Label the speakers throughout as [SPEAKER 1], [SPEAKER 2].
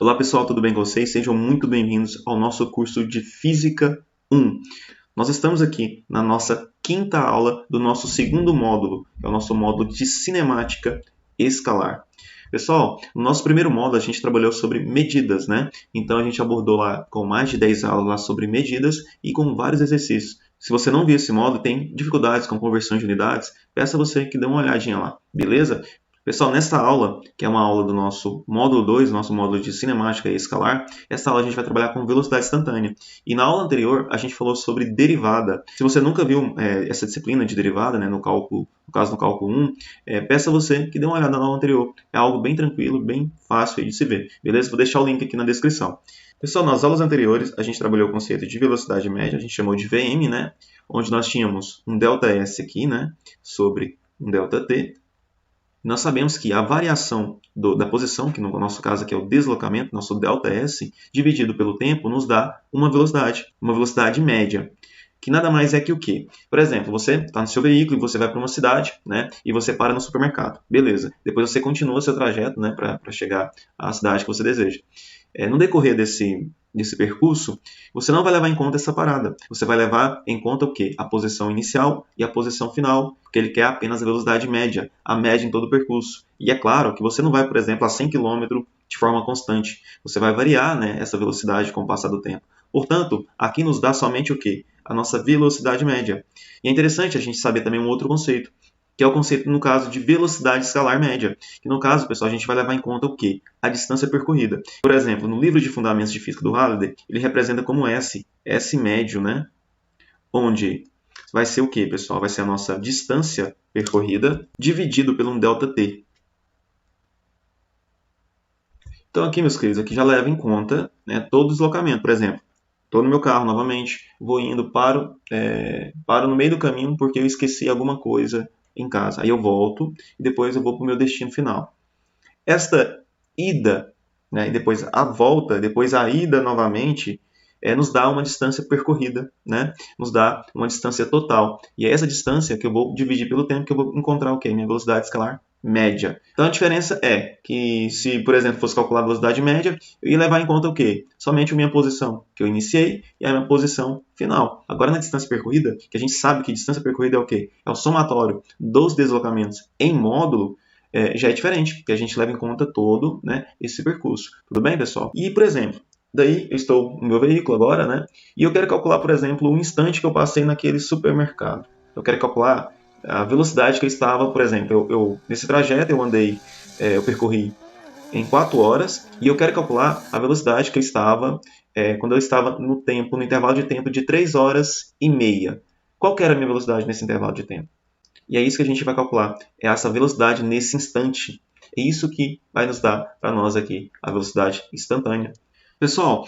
[SPEAKER 1] Olá pessoal, tudo bem com vocês? Sejam muito bem-vindos ao nosso curso de Física 1. Nós estamos aqui na nossa quinta aula do nosso segundo módulo, que é o nosso módulo de cinemática escalar. Pessoal, no nosso primeiro módulo a gente trabalhou sobre medidas, né? Então a gente abordou lá com mais de 10 aulas lá sobre medidas e com vários exercícios. Se você não viu esse módulo, tem dificuldades com conversão de unidades, peça você que dê uma olhadinha lá, beleza? Pessoal, nesta aula, que é uma aula do nosso módulo 2, nosso módulo de cinemática e escalar, essa aula a gente vai trabalhar com velocidade instantânea. E na aula anterior, a gente falou sobre derivada. Se você nunca viu essa disciplina de derivada, né, no caso do cálculo 1, peça você que dê uma olhada na aula anterior. É algo bem tranquilo, bem fácil de se ver, beleza? Vou deixar o link aqui na descrição. Pessoal, nas aulas anteriores, a gente trabalhou o conceito de velocidade média, a gente chamou de VM, né, onde nós tínhamos um ΔS aqui, né, sobre um ΔT. Nós sabemos que a variação da posição, que no nosso caso aqui é o deslocamento, nosso ΔS, dividido pelo tempo, nos dá uma velocidade média, que nada mais é que o quê? Por exemplo, você está no seu veículo e você vai para uma cidade, né, e você para no supermercado. Beleza. Depois você continua seu trajeto, né, para chegar à cidade que você deseja. No decorrer desse percurso, você não vai levar em conta essa parada. Você vai levar em conta o quê? A posição inicial e a posição final, porque ele quer apenas a velocidade média, a média em todo o percurso. E é claro que você não vai, por exemplo, a 100 km de forma constante. Você vai variar, né, essa velocidade com o passar do tempo. Portanto, aqui nos dá somente o quê? A nossa velocidade média. E é interessante a gente saber também um outro conceito, que é o conceito, no caso, de velocidade escalar média. Que, no caso, pessoal, a gente vai levar em conta o quê? A distância percorrida. Por exemplo, no livro de Fundamentos de Física do Halliday, ele representa como S médio, né? Onde vai ser o quê, pessoal? Vai ser a nossa distância percorrida dividido pelo um ΔT. Então, aqui, meus queridos, aqui já leva em conta, né, todo o deslocamento. Por exemplo, estou no meu carro novamente, vou indo, paro no meio do caminho porque eu esqueci alguma coisa em casa. Aí eu volto e depois eu vou para o meu destino final. Esta ida, né, e depois a volta, depois a ida novamente, nos dá uma distância percorrida, né? Nos dá uma distância total. E é essa distância que eu vou dividir pelo tempo que eu vou encontrar o quê? Minha velocidade escalar média. Então a diferença é que se, por exemplo, fosse calcular a velocidade média, eu ia levar em conta o quê? Somente a minha posição que eu iniciei e a minha posição final. Agora na distância percorrida, que a gente sabe que distância percorrida é o quê? É o somatório dos deslocamentos em módulo, já é diferente, porque a gente leva em conta todo, né, esse percurso. Tudo bem, pessoal? E, por exemplo, daí eu estou no meu veículo agora, né, e eu quero calcular, por exemplo, o instante que eu passei naquele supermercado. Eu quero calcular a velocidade que eu estava, por exemplo, nesse trajeto eu percorri em 4 horas e eu quero calcular a velocidade que eu estava quando eu estava no intervalo de tempo de 3 horas e meia. Qual que era a minha velocidade nesse intervalo de tempo? E é isso que a gente vai calcular, é essa velocidade nesse instante. É isso que vai nos dar para nós aqui a velocidade instantânea. Pessoal,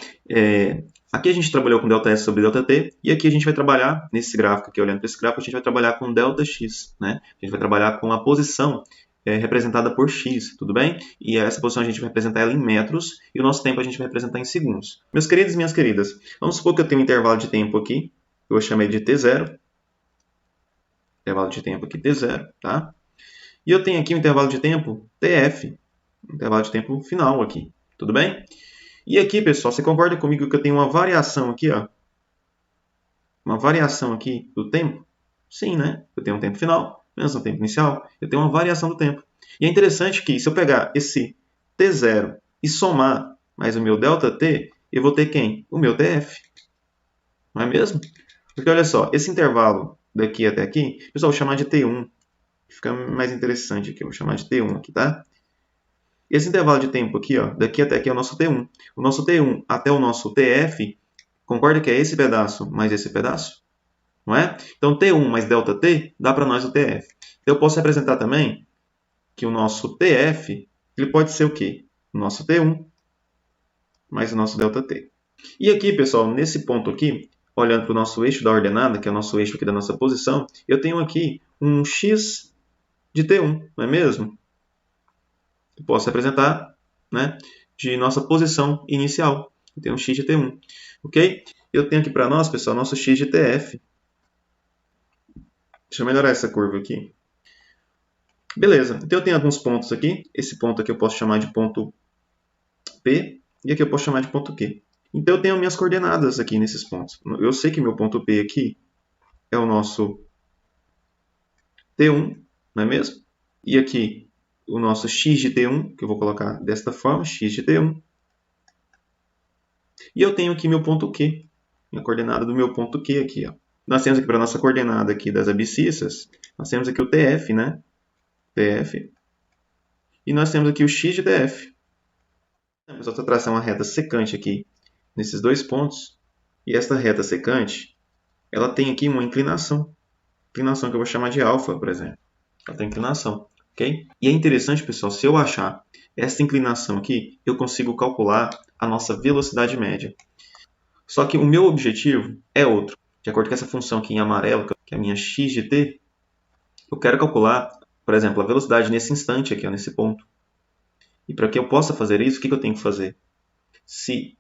[SPEAKER 1] aqui a gente trabalhou com ΔS sobre ΔT, e aqui a gente vai trabalhar, nesse gráfico aqui, olhando para esse gráfico, a gente vai trabalhar com ΔX, né? A gente vai trabalhar com a posição representada por x, tudo bem? E essa posição a gente vai representar ela em metros, e o nosso tempo a gente vai representar em segundos. Meus queridos e minhas queridas, vamos supor que eu tenho um intervalo de tempo aqui, eu vou chamar de T0, intervalo de tempo aqui T0, tá? E eu tenho aqui um intervalo de tempo TF, intervalo de tempo final aqui, tudo bem? E aqui, pessoal, você concorda comigo que eu tenho uma variação aqui, ó? Uma variação aqui do tempo? Sim, né? Eu tenho um tempo final, menos um tempo inicial, eu tenho uma variação do tempo. E é interessante que se eu pegar esse T0 e somar mais o meu ΔT, eu vou ter quem? O meu TF. Não é mesmo? Porque olha só, esse intervalo daqui até aqui, pessoal, eu vou chamar de T1. Fica mais interessante aqui, eu vou chamar de T1 aqui, tá? Esse intervalo de tempo aqui, ó, daqui até aqui é o nosso T1. O nosso T1 até o nosso TF, concorda que é esse pedaço mais esse pedaço? Não é? Então, T1 mais ΔT dá para nós o TF. Então, eu posso representar também que o nosso TF ele pode ser o quê? O nosso T1 mais o nosso ΔT. E aqui, pessoal, nesse ponto aqui, olhando para o nosso eixo da ordenada, que é o nosso eixo aqui da nossa posição, eu tenho aqui um x de T1, não é mesmo? Eu posso representar, né, de nossa posição inicial. Eu tenho um x de T1. Ok? Eu tenho aqui para nós, pessoal, nosso x de TF. Deixa eu melhorar essa curva aqui. Beleza. Então eu tenho alguns pontos aqui. Esse ponto aqui eu posso chamar de ponto P. e aqui eu posso chamar de ponto Q. Então eu tenho minhas coordenadas aqui nesses pontos. Eu sei que meu ponto P aqui é o nosso T1, não é mesmo? E aqui o nosso x de T1, que eu vou colocar desta forma, x de T1. E eu tenho aqui meu ponto Q, a coordenada do meu ponto Q aqui. Ó. Nós temos aqui para a nossa coordenada aqui das abscissas, nós temos aqui o TF, né? TF. E nós temos aqui o x de TF. Eu só traçar uma reta secante aqui nesses dois pontos. E esta reta secante, ela tem aqui uma inclinação. Inclinação que eu vou chamar de alfa, por exemplo. Ela tem inclinação, ok? E é interessante, pessoal, se eu achar essa inclinação aqui, eu consigo calcular a nossa velocidade média. Só que o meu objetivo é outro. De acordo com essa função aqui em amarelo, que é a minha x de t, eu quero calcular, por exemplo, a velocidade nesse instante aqui, ó, nesse ponto. E para que eu possa fazer isso, o que eu tenho que fazer? Se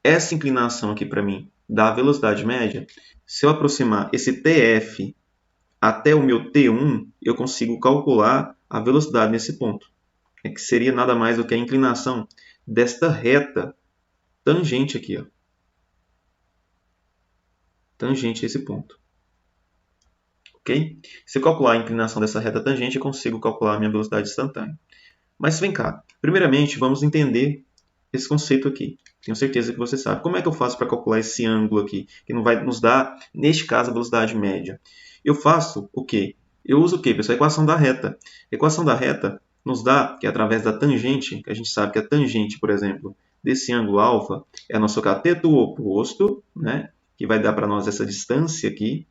[SPEAKER 1] essa inclinação aqui para mim dá a velocidade média, se eu aproximar esse TF até o meu T1, eu consigo calcular a velocidade nesse ponto. É que seria nada mais do que a inclinação desta reta tangente aqui. Ó. Tangente a esse ponto. Ok? Se eu calcular a inclinação dessa reta tangente, eu consigo calcular a minha velocidade instantânea. Mas vem cá. Primeiramente, vamos entender esse conceito aqui. Tenho certeza que você sabe. Como é que eu faço para calcular esse ângulo aqui, que não vai nos dar, neste caso, a velocidade média? Eu faço o quê? Eu uso o quê, pessoal? A equação da reta. A equação da reta nos dá que através da tangente, que a gente sabe que a tangente, por exemplo, desse ângulo alfa é nosso cateto oposto, né? Que vai dar para nós essa distância aqui,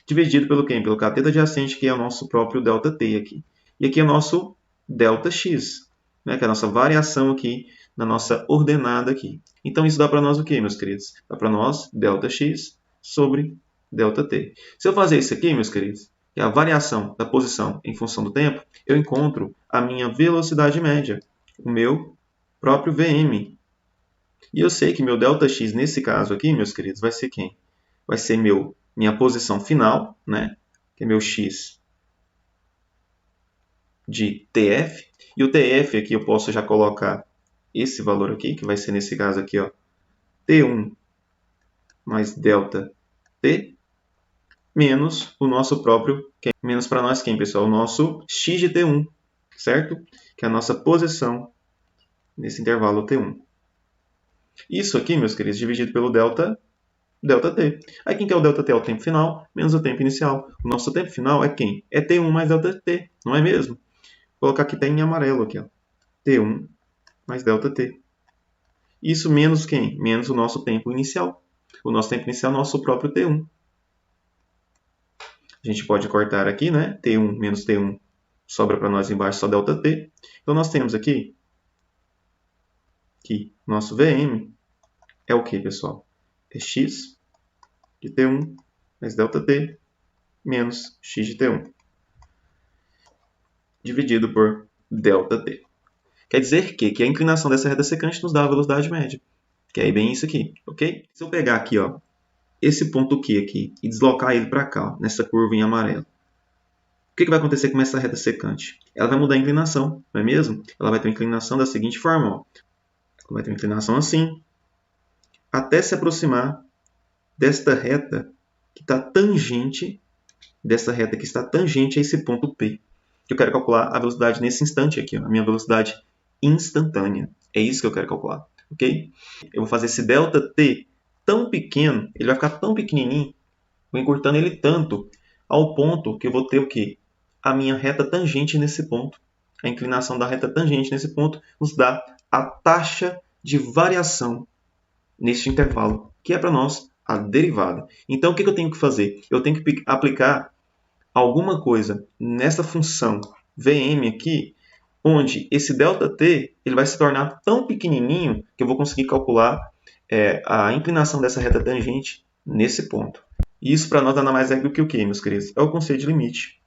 [SPEAKER 1] dividido pelo quê? Pelo cateto adjacente, que é o nosso próprio ΔT aqui. E aqui é o nosso ΔX, né? Que é a nossa variação aqui na nossa ordenada aqui. Então, isso dá para nós o quê, meus queridos? Dá para nós ΔX sobre ΔT. Se eu fazer isso aqui, meus queridos, que é a variação da posição em função do tempo, eu encontro a minha velocidade média, o meu próprio Vm. E eu sei que meu ΔX, nesse caso aqui, meus queridos, vai ser quem? Vai ser minha posição final, né? Que é meu x de TF. E o TF aqui eu posso já colocar esse valor aqui, que vai ser nesse caso aqui, ó, T1 mais ΔT, menos o nosso próprio, menos para nós quem, pessoal? O nosso x de T1, certo? Que é a nossa posição nesse intervalo T1. Isso aqui, meus queridos, dividido pelo ΔT. Aí quem que é o ΔT? É o tempo final menos o tempo inicial. O nosso tempo final é quem? É T1 mais ΔT, não é mesmo? Vou colocar aqui em amarelo aqui, ó. T1 mais ΔT. Isso menos quem? Menos o nosso tempo inicial. O nosso tempo inicial é o nosso próprio T1. A gente pode cortar aqui, né? T1 menos T1 sobra para nós embaixo só ΔT. Então nós temos aqui que nosso Vm é o que, pessoal? É x de T1 mais ΔT menos x de T1 dividido por ΔT. Quer dizer que a inclinação dessa reta secante nos dá a velocidade média. Que é bem isso aqui, ok? Se eu pegar aqui, ó, esse ponto Q aqui e deslocar ele para cá, ó, nessa curva em amarelo, o que vai acontecer com essa reta secante? Ela vai mudar a inclinação, não é mesmo? Ela vai ter uma inclinação da seguinte forma, ó. Ela vai ter uma inclinação assim, até se aproximar desta reta que está tangente, dessa reta que está tangente a esse ponto P. Eu quero calcular a velocidade nesse instante aqui, ó, a minha velocidade instantânea. É isso que eu quero calcular, ok? Eu vou fazer esse ΔT tão pequeno, ele vai ficar tão pequenininho, vou encurtando ele tanto, ao ponto que eu vou ter o quê? A minha reta tangente nesse ponto. A inclinação da reta tangente nesse ponto nos dá a taxa de variação neste intervalo, que é para nós a derivada. Então, o que eu tenho que fazer? Eu tenho que aplicar alguma coisa nessa função Vm aqui, onde esse ΔT ele vai se tornar tão pequenininho que eu vou conseguir calcular a inclinação dessa reta tangente nesse ponto. E isso para nós nada mais é do que o que, meus queridos? É o conceito de limite.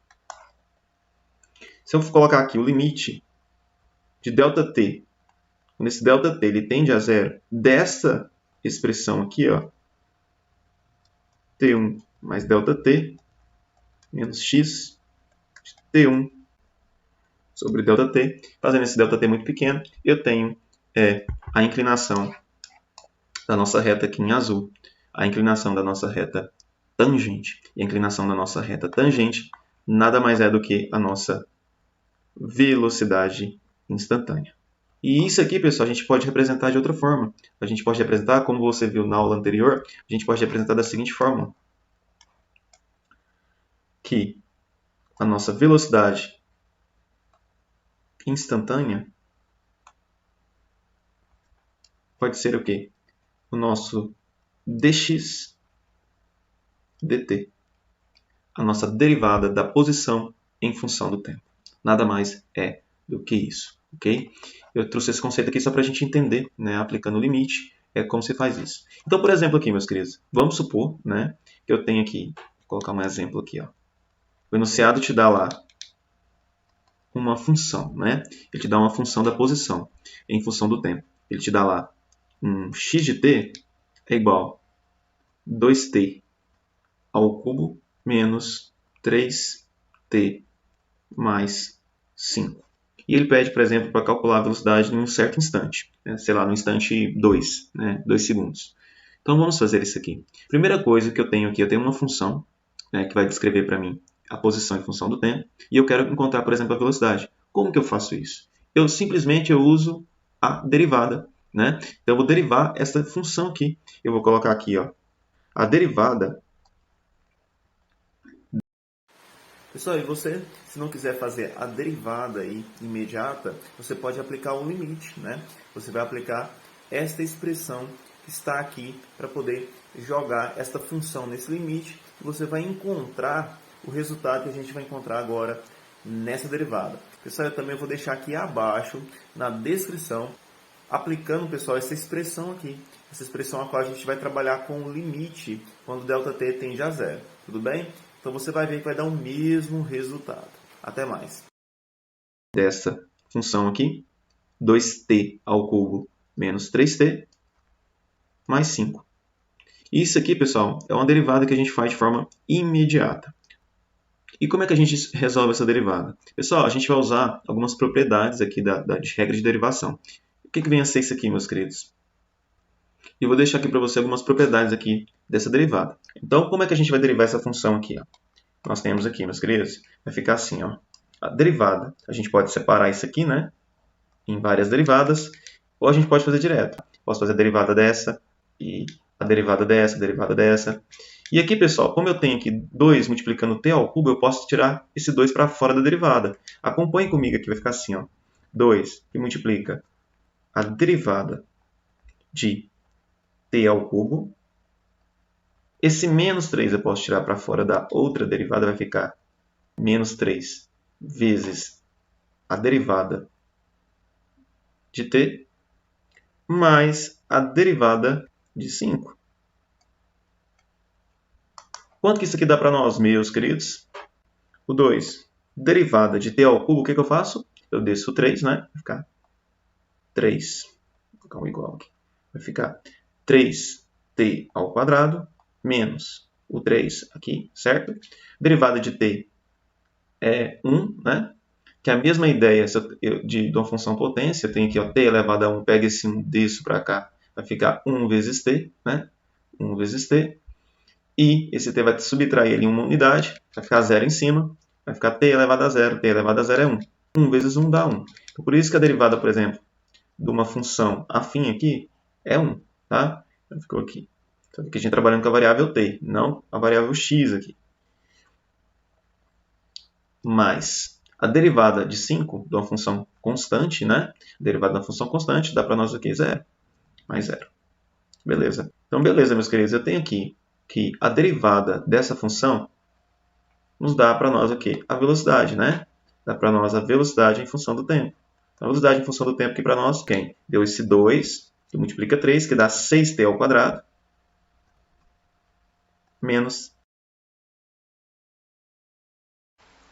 [SPEAKER 1] Se eu colocar aqui o limite de ΔT, quando esse ΔT ele tende a zero, dessa expressão aqui, ó, T1 mais ΔT menos x T1 sobre ΔT, fazendo esse ΔT muito pequeno, eu tenho a inclinação da nossa reta aqui em azul, a inclinação da nossa reta tangente. E a inclinação da nossa reta tangente nada mais é do que a nossa velocidade instantânea. E isso aqui, pessoal, a gente pode representar de outra forma. A gente pode representar, como você viu na aula anterior, a gente pode representar da seguinte forma. Que a nossa velocidade instantânea pode ser o quê? O nosso dx dt. A nossa derivada da posição em função do tempo. Nada mais é do que isso, ok? Eu trouxe esse conceito aqui só para a gente entender, né? Aplicando o limite, é como se faz isso. Então, por exemplo, aqui, meus queridos, vamos supor, né, que eu tenho aqui, vou colocar um exemplo aqui, ó. O enunciado te dá lá uma função, né? Ele te dá uma função da posição em função do tempo. Ele te dá lá um x de t é igual a 2t ao cubo menos 3t mais 5. E ele pede, por exemplo, para calcular a velocidade em um certo instante, né? Sei lá, no instante 2, né? 2 segundos. Então vamos fazer isso aqui. Primeira coisa que eu tenho aqui, eu tenho uma função, né, que vai descrever para mim a posição em função do tempo, e eu quero encontrar, por exemplo, a velocidade. Como que eu faço isso? Eu simplesmente uso a derivada, né? Então eu vou derivar essa função aqui. Eu vou colocar aqui, ó, a derivada. Pessoal, e você, se não quiser fazer a derivada aí imediata, você pode aplicar um limite, né? Você vai aplicar esta expressão que está aqui para poder jogar esta função nesse limite e você vai encontrar o resultado que a gente vai encontrar agora nessa derivada. Pessoal, eu também vou deixar aqui abaixo na descrição, aplicando, pessoal, essa expressão aqui. Essa expressão a qual a gente vai trabalhar com o limite quando ΔT tende a zero. Tudo bem? Então você vai ver que vai dar o mesmo resultado. Até mais. Dessa função aqui, 2t ao cubo menos 3t mais 5. Isso aqui, pessoal, é uma derivada que a gente faz de forma imediata. E como é que a gente resolve essa derivada? Pessoal, a gente vai usar algumas propriedades aqui de regra de derivação. O que vem a ser isso aqui, meus queridos? Eu vou deixar aqui para você algumas propriedades aqui dessa derivada. Então, como é que a gente vai derivar essa função aqui? Ó? Nós temos aqui, meus queridos, vai ficar assim, ó. A derivada, a gente pode separar isso aqui, né, em várias derivadas, ou a gente pode fazer direto. Posso fazer a derivada dessa, e a derivada dessa, a derivada dessa. E aqui, pessoal, como eu tenho aqui 2 multiplicando t ao cubo, eu posso tirar esse 2 para fora da derivada. Acompanhe comigo aqui, vai ficar assim, ó. 2 que multiplica a derivada de t ao cubo. Esse menos 3 eu posso tirar para fora da outra derivada, vai ficar menos 3 vezes a derivada de t mais a derivada de 5. Quanto que isso aqui dá para nós, meus queridos? O 2. Derivada de t ao cubo, o que eu faço? Eu desço o 3, né? Vai ficar 3. Vou colocar um igual aqui. Vai ficar 3t ao quadrado menos o 3 aqui, certo? Derivada de t é 1, né? Que é a mesma ideia de uma função potência. Eu tenho aqui, ó, t elevado a 1, pega esse 1, desço para cá, vai ficar 1 vezes t, né? 1 vezes t. E esse t vai subtrair ele em uma unidade, vai ficar 0 em cima, vai ficar t elevado a 0, t elevado a 0 é 1. 1 vezes 1 dá 1. Então, por isso que a derivada, por exemplo, de uma função afim aqui é 1, tá? Então, ficou aqui. Então, aqui a gente trabalhando com a variável t, não a variável x aqui. Mais a derivada de 5 de uma função constante, né? A derivada de uma função constante dá para nós aqui 0, mais 0. Beleza. Então, beleza, meus queridos, eu tenho aqui que a derivada dessa função nos dá para nós aqui a velocidade, né? Dá para nós a velocidade em função do tempo. Então, a velocidade em função do tempo aqui para nós, quem? Deu esse 2, que multiplica 3, que dá 6t ao quadrado, menos.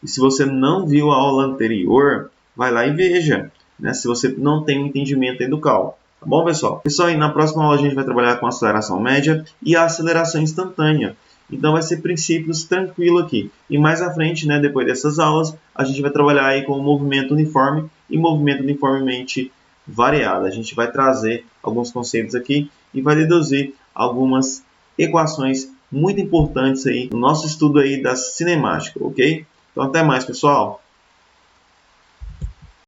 [SPEAKER 1] E se você não viu a aula anterior, vai lá e veja, né? Se você não tem um entendimento aí do cálculo. Tá bom, pessoal? Pessoal, e na próxima aula a gente vai trabalhar com a aceleração média e a aceleração instantânea. Então vai ser princípios tranquilo aqui. E mais à frente, né, depois dessas aulas, a gente vai trabalhar aí com o movimento uniforme e movimento uniformemente variada. A gente vai trazer alguns conceitos aqui e vai deduzir algumas equações muito importantes aí no nosso estudo aí da cinemática, ok? Então até mais, pessoal!